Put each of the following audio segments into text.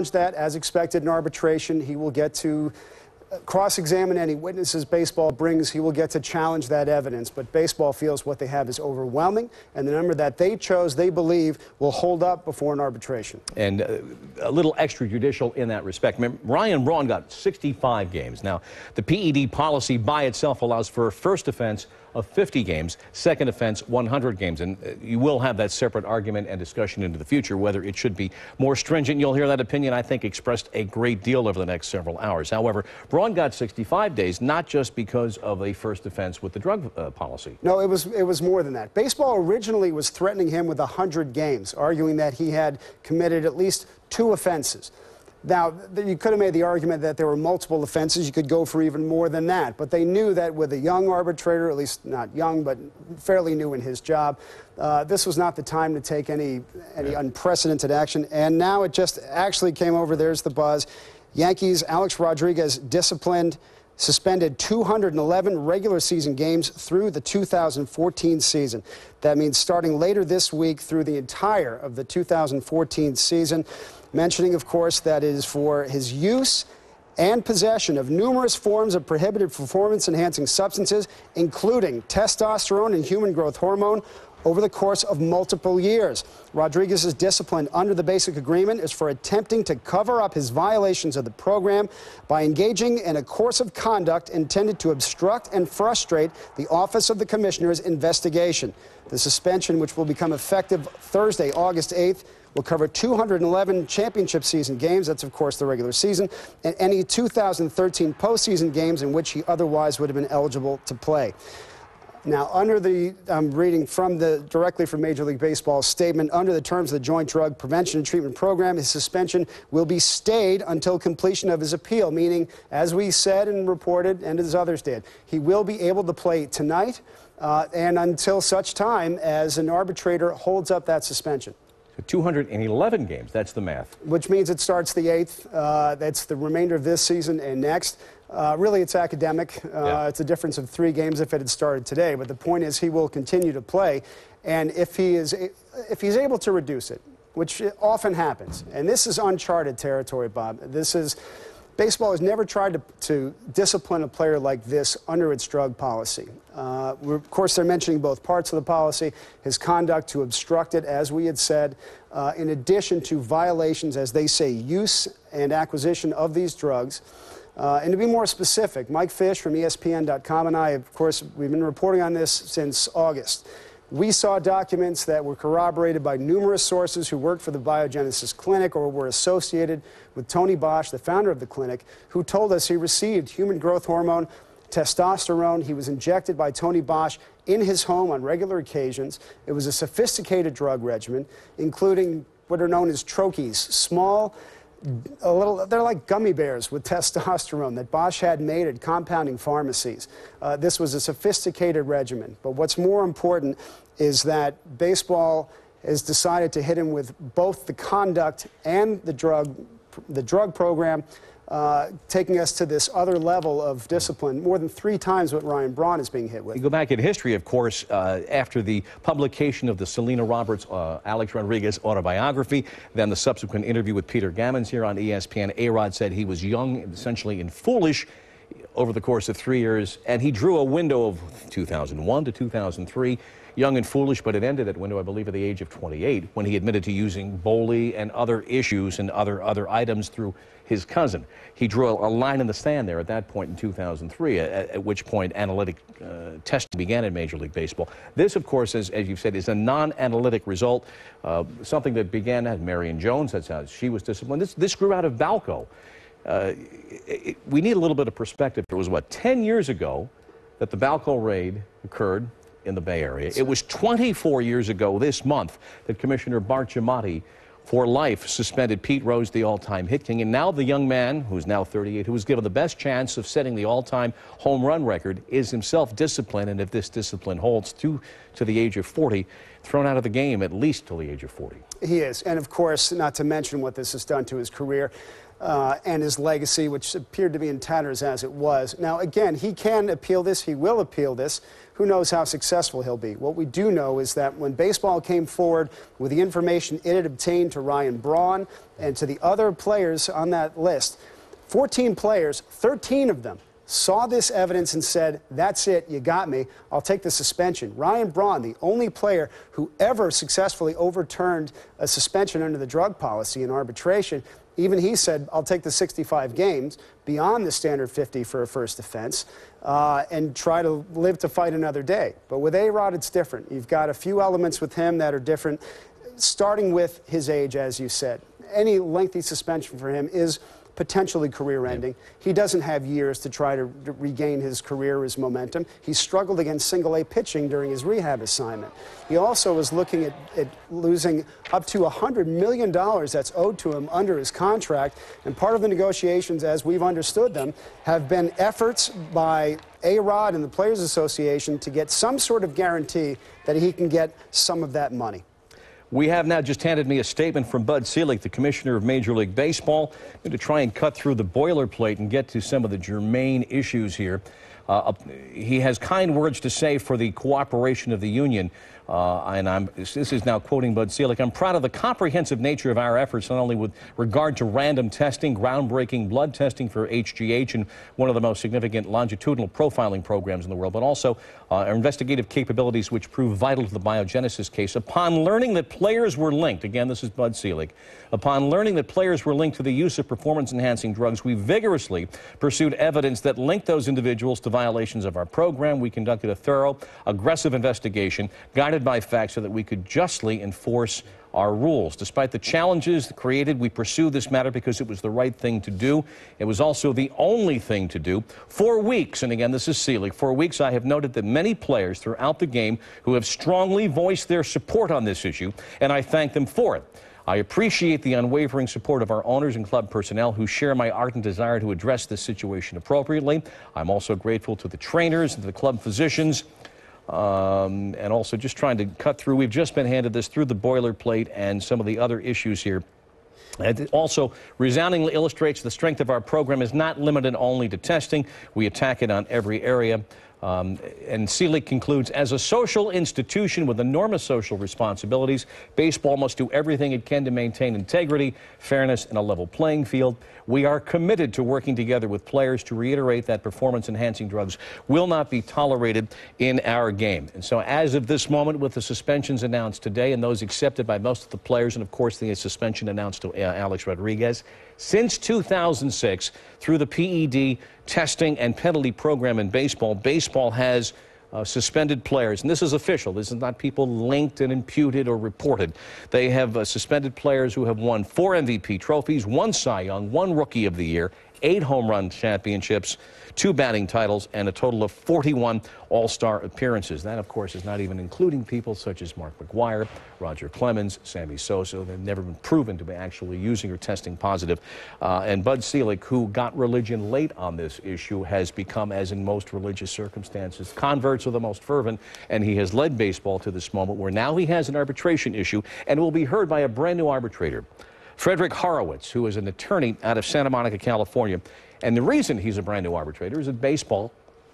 that, as expected in arbitration. He will get to cross-examine any witnesses baseball brings. He will get to challenge that evidence. But baseball feels what they have is overwhelming, and the number that they chose, they believe, will hold up before an arbitration. And a little extrajudicial in that respect. Ryan Braun got 65 games. Now, the PED policy by itself allows for a first offense of 50 games, second offense 100 games. And you will have that separate argument and discussion into the future whether it should be more stringent. You'll hear that opinion, I think, expressed a great deal over the next several hours. However, Braun got 65 days, not just because of a first offense with the drug policy. No, it was more than that. Baseball originally was threatening him with 100 games, arguing that he had committed at least 2 offenses. Now, you could have made the argument that there were multiple offenses. You could go for even more than that. But they knew that with a young arbitrator, at least not young, but fairly new in his job, this was not the time to take any unprecedented action. And now it just actually came over. There's the buzz. Yankees' Alex Rodriguez suspended 211 regular season games through the 2014 season. That means starting later this week through the entire of the 2014 season. Mentioning, of course, that is for his use and possession of numerous forms of prohibited performance-enhancing substances, including testosterone and human growth hormone, over the course of multiple years. Rodriguez's discipline under the basic agreement is for attempting to cover up his violations of the program by engaging in a course of conduct intended to obstruct and frustrate the Office of the Commissioner's investigation. The suspension, which will become effective Thursday, August 8th, will cover 211 championship season games, that's of course the regular season, and any 2013 postseason games in which he otherwise would have been eligible to play. Now, under the, I'm reading directly from Major League Baseball's statement, under the terms of the Joint Drug Prevention and Treatment Program, his suspension will be stayed until completion of his appeal, meaning, as we said and reported, and as others did, he will be able to play tonight and until such time as an arbitrator holds up that suspension. 211 games, that's the math. Which means it starts the 8th. That's the remainder of this season and next. Really, it's academic. It's a difference of 3 games if it had started today. But the point is he will continue to play. And if he's able to reduce it, which often happens, and this is uncharted territory, Bob. Baseball has never tried to discipline a player like this under its drug policy. Of course, they're mentioning both parts of the policy, his conduct to obstruct it, as we had said, in addition to violations, as they say, use and acquisition of these drugs. And to be more specific, Mike Fish from ESPN.com and I, of course, we've been reporting on this since August. We saw documents that were corroborated by numerous sources who worked for the Biogenesis Clinic or were associated with Tony Bosch, the founder of the clinic, who told us he received human growth hormone, testosterone. He was injected by Tony Bosch in his home on regular occasions. It was a sophisticated drug regimen, including what are known as troches, small, they're like gummy bears with testosterone that Bosch had made at compounding pharmacies. This was a sophisticated regimen. But what's more important is that baseball has decided to hit him with both the conduct and the drug program, taking us to this other level of discipline, more than 3 times what Ryan Braun is being hit with. You go back in history, of course, after the publication of the Selena Roberts, Alex Rodriguez autobiography, then the subsequent interview with Peter Gammons here on ESPN, A-Rod said he was young, essentially, and foolish over the course of 3 years, and he drew a window of 2001 to 2003, young and foolish, but it ended that window, I believe, at the age of 28, when he admitted to using Boley and other issues and other items through his cousin. He drew a line in the sand there at that point in 2003, at which point analytic testing began in Major League Baseball. This, of course, as you've said, is a non-analytic result, something that began at Marion Jones. That's how she was disciplined. This grew out of Balco. We need a little bit of perspective. It was, what, 10 years ago that the Balco raid occurred in the Bay Area. It was 24 years ago this month that Commissioner Bart Giamatti, for life, suspended Pete Rose, the all-time hit king. And now the young man, who's now 38, who was given the best chance of setting the all-time home run record, is himself disciplined. And if this discipline holds to the age of 40, thrown out of the game at least till the age of 40. He is. And of course, not to mention what this has done to his career and his legacy, which appeared to be in tatters as it was. Now, again, he can appeal this. He will appeal this. Who knows how successful he'll be? What we do know is that when baseball came forward with the information it had obtained to Ryan Braun and to the other players on that list, 14 players, 13 of them saw this evidence and said, that's it, you got me, I'll take the suspension. Ryan Braun, the only player who ever successfully overturned a suspension under the drug policy in arbitration, even he said, I'll take the 65 games beyond the standard 50 for a first offense and try to live to fight another day. But with A-Rod, it's different. You've got a few elements with him that are different, starting with his age, as you said. Any lengthy suspension for him is potentially career-ending. He doesn't have years to try to regain his career, his momentum. He struggled against single-A pitching during his rehab assignment. He also was looking at losing up to $100 million that's owed to him under his contract, and part of the negotiations, as we've understood them, have been efforts by A-Rod and the Players Association to get some sort of guarantee that he can get some of that money. We have now just handed me a statement from Bud Selig, the commissioner of Major League Baseball, to try and cut through the boilerplate and get to some of the germane issues here. He has kind words to say for the cooperation of the union. And this is now quoting Bud Selig. I'm proud of the comprehensive nature of our efforts, not only with regard to random testing, groundbreaking blood testing for HGH, and one of the most significant longitudinal profiling programs in the world, but also our investigative capabilities, which prove vital to the biogenesis case. Upon learning that players were linked, again, this is Bud Selig, upon learning that players were linked to the use of performance-enhancing drugs, we vigorously pursued evidence that linked those individuals to violations of our program. We conducted a thorough, aggressive investigation, guided by facts so that we could justly enforce our rules. Despite the challenges created, we pursued this matter because it was the right thing to do. It was also the only thing to do. For weeks, and again, this is Selig, for weeks I have noted that many players throughout the game who have strongly voiced their support on this issue, and I thank them for it. I appreciate the unwavering support of our owners and club personnel who share my ardent desire to address this situation appropriately. I'm also grateful to the trainers and to the club physicians, and also just trying to cut through. We've just been handed this through the boilerplate and some of the other issues here. It also resoundingly illustrates the strength of our program is not limited only to testing. We attack it on every area. And Selig concludes, as a social institution with enormous social responsibilities, baseball must do everything it can to maintain integrity, fairness, and a level playing field. We are committed to working together with players to reiterate that performance-enhancing drugs will not be tolerated in our game. And so as of this moment, with the suspensions announced today and those accepted by most of the players, and of course the suspension announced to Alex Rodriguez, since 2006, through the PED testing and penalty program in baseball, baseball has suspended players, and this is official. This is not people linked and imputed or reported. They have suspended players who have won 4 MVP trophies, 1 Cy Young, 1 Rookie of the Year, 8 home run championships, 2 batting titles, and a total of 41 All-Star appearances. That, of course, is not even including people such as Mark McGwire, Roger Clemens, Sammy Sosa. They've never been proven to be actually using or testing positive. And Bud Selig, who got religion late on this issue, has become, as in most religious circumstances, converts are the most fervent, and he has led baseball to this moment where now he has an arbitration issue and will be heard by a brand new arbitrator, Frederick Horowitz, who is an attorney out of Santa Monica, California. And the reason he's a brand new arbitrator is that baseball,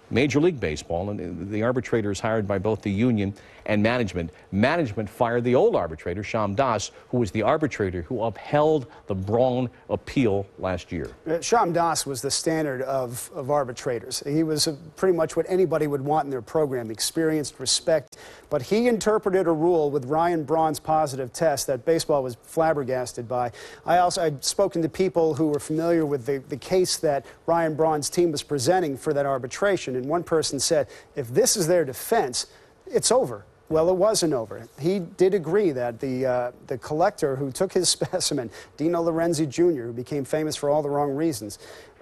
Major League Baseball, and the arbitrator is hired by both the union and management. Management fired the old arbitrator, Sham Das, who was the arbitrator who upheld the Braun appeal last year. Sham Das was the standard of arbitrators. He was pretty much what anybody would want in their program, experienced, respect. But he interpreted a rule with Ryan Braun's positive test that baseball was flabbergasted by. I'd spoken to people who were familiar with the case that Ryan Braun's team was presenting for that arbitration, and one person said, if this is their defense, it's over. Well, it wasn't over. He did agree that the collector who took his specimen, Dino Lorenzi Jr., who became famous for all the wrong reasons,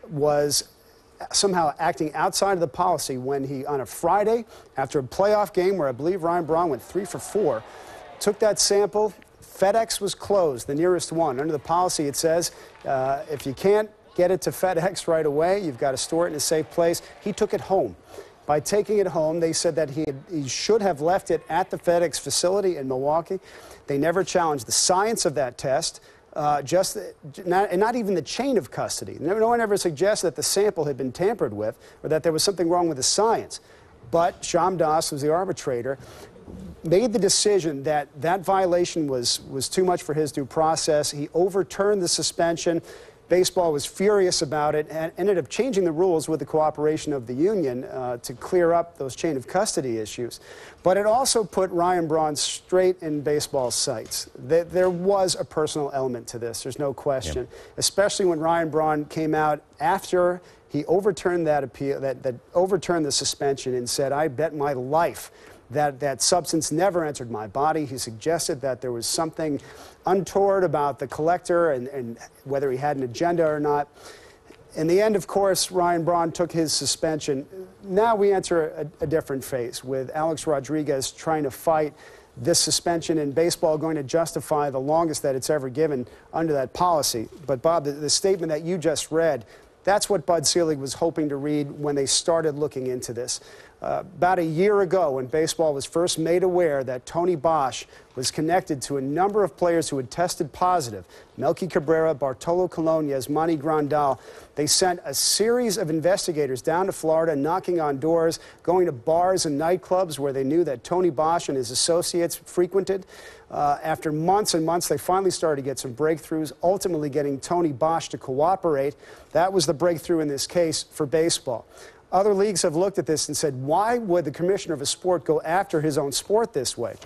was somehow acting outside of the policy when he, on a Friday, after a playoff game where I believe Ryan Braun went 3 for 4, took that sample. FedEx was closed, the nearest one. Under the policy, it says if you can't get it to FedEx right away, you've got to store it in a safe place. He took it home. by taking it home. They said that he should have left it at the FedEx facility in Milwaukee. They never challenged the science of that test, not even the chain of custody. No one ever suggested that the sample had been tampered with or that there was something wrong with the science. But Sham Das, was the arbitrator, made the decision that that violation was too much for his due process. He overturned the suspension. Baseball was furious about it and ended up changing the rules with the cooperation of the union to clear up those chain of custody issues. But it also put Ryan Braun straight in baseball's sights. There was a personal element to this, there's no question, especially when Ryan Braun came out after he overturned that appeal, that overturned the suspension and said, I bet my life that substance never entered my body. He suggested that there was something untoward about the collector and whether he had an agenda or not. In the end, of course, Ryan Braun took his suspension. Now we enter a different phase with Alex Rodriguez trying to fight this suspension and baseball going to justify the longest that it's ever given under that policy. But Bob, the statement that you just read, that's what Bud Selig was hoping to read when they started looking into this. About a year ago, when baseball was first made aware that Tony Bosch was connected to a number of players who had tested positive, Melky Cabrera, Bartolo Colon, Yasmani Grandal, they sent a series of investigators down to Florida, knocking on doors, going to bars and nightclubs where they knew that Tony Bosch and his associates frequented. After months and months, they finally started to get some breakthroughs, ultimately getting Tony Bosch to cooperate. That was the breakthrough in this case for baseball. Other leagues have looked at this and said, why would the commissioner of a sport go after his own sport this way?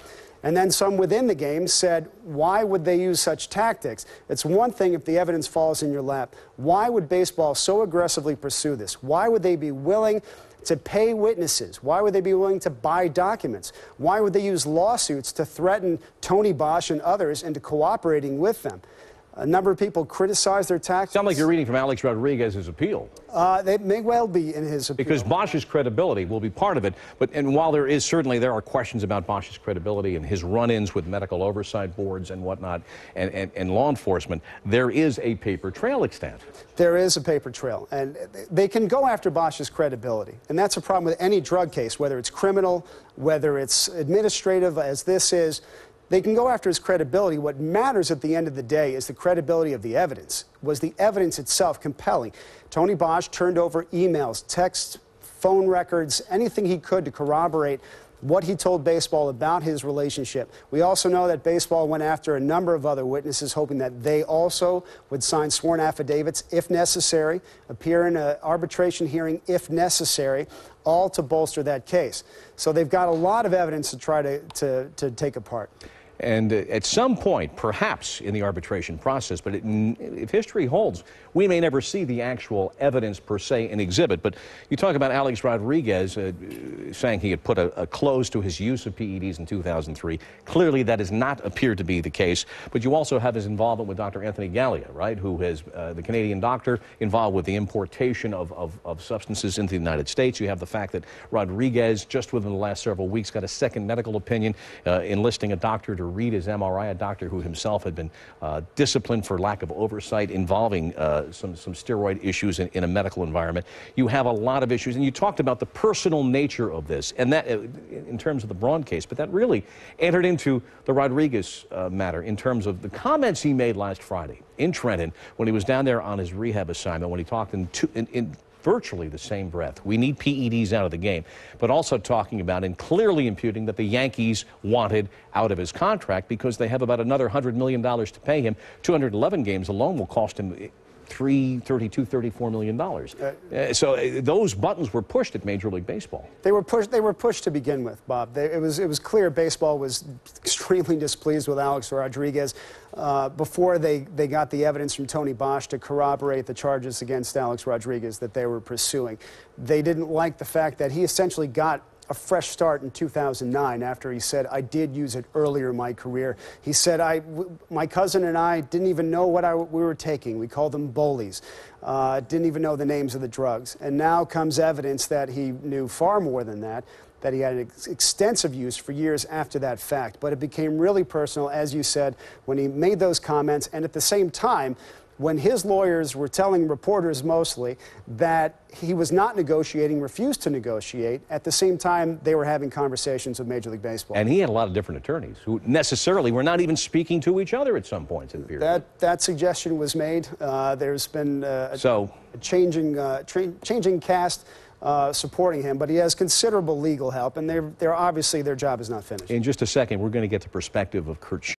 And then some within the game said, why would they use such tactics? It's one thing if the evidence falls in your lap. Why would baseball so aggressively pursue this? Why would they be willing to pay witnesses? Why would they be willing to buy documents? Why would they use lawsuits to threaten Tony Bosch and others into cooperating with them? A number of people criticize their tactics. Sound like you're reading from Alex Rodriguez's appeal. They may well be in his appeal. Because Bosch's credibility will be part of it. And while there are questions about Bosch's credibility and his run-ins with medical oversight boards and whatnot and law enforcement, there is a paper trail extant. There is a paper trail. And they can go after Bosch's credibility. And that's a problem with any drug case, whether it's criminal, whether it's administrative, as this is. They can go after his credibility. What matters at the end of the day is the credibility of the evidence. Was the evidence itself compelling? Tony Bosch turned over emails, texts, phone records, anything he could to corroborate what he told baseball about his relationship. We also know that baseball went after a number of other witnesses, hoping that they also would sign sworn affidavits if necessary, appear in an arbitration hearing if necessary, all to bolster that case. So they've got a lot of evidence to try to take apart. And at some point, perhaps in the arbitration process, but if history holds, we may never see the actual evidence per se in exhibit. But you talk about Alex Rodriguez saying he had put a close to his use of PEDs in 2003. Clearly, that does not appear to be the case. But you also have his involvement with Dr. Anthony Gallia, right, who is the Canadian doctor involved with the importation of substances into the United States. You have the fact that Rodriguez, just within the last several weeks, got a second medical opinion enlisting a doctor to read his MRI, a doctor who himself had been disciplined for lack of oversight involving some steroid issues in a medical environment. You have a lot of issues, and you talked about the personal nature of this, and that in terms of the Braun case, but that really entered into the Rodriguez matter in terms of the comments he made last Friday in Trenton when he was down there on his rehab assignment, when he talked in virtually the same breath. We need PEDs out of the game, but also talking about and clearly imputing that the Yankees wanted out of his contract because they have about another $100 million to pay him. 211 games alone will cost him $34 million. So those buttons were pushed at Major League Baseball. They were pushed to begin with, Bob. It was clear baseball was extremely displeased with Alex Rodriguez before they got the evidence from Tony Bosch to corroborate the charges against Alex Rodriguez that they were pursuing. They didn't like the fact that he essentially got a fresh start in 2009 after he said, I did use it earlier in my career. He said, my cousin and I didn't even know what we were taking. We called them Bolies. Didn't even know the names of the drugs. And now comes evidence that he knew far more than that he had extensive use for years after that fact. But it became really personal, as you said, when he made those comments. And at the same time, when his lawyers were telling reporters mostly that he was not negotiating, refused to negotiate, at the same time they were having conversations with Major League Baseball. And he had a lot of different attorneys who necessarily were not even speaking to each other at some points in the period. That suggestion was made. There's been a changing cast supporting him, but he has considerable legal help, and they're obviously their job is not finished. In just a second, we're going to get the perspective of Kurt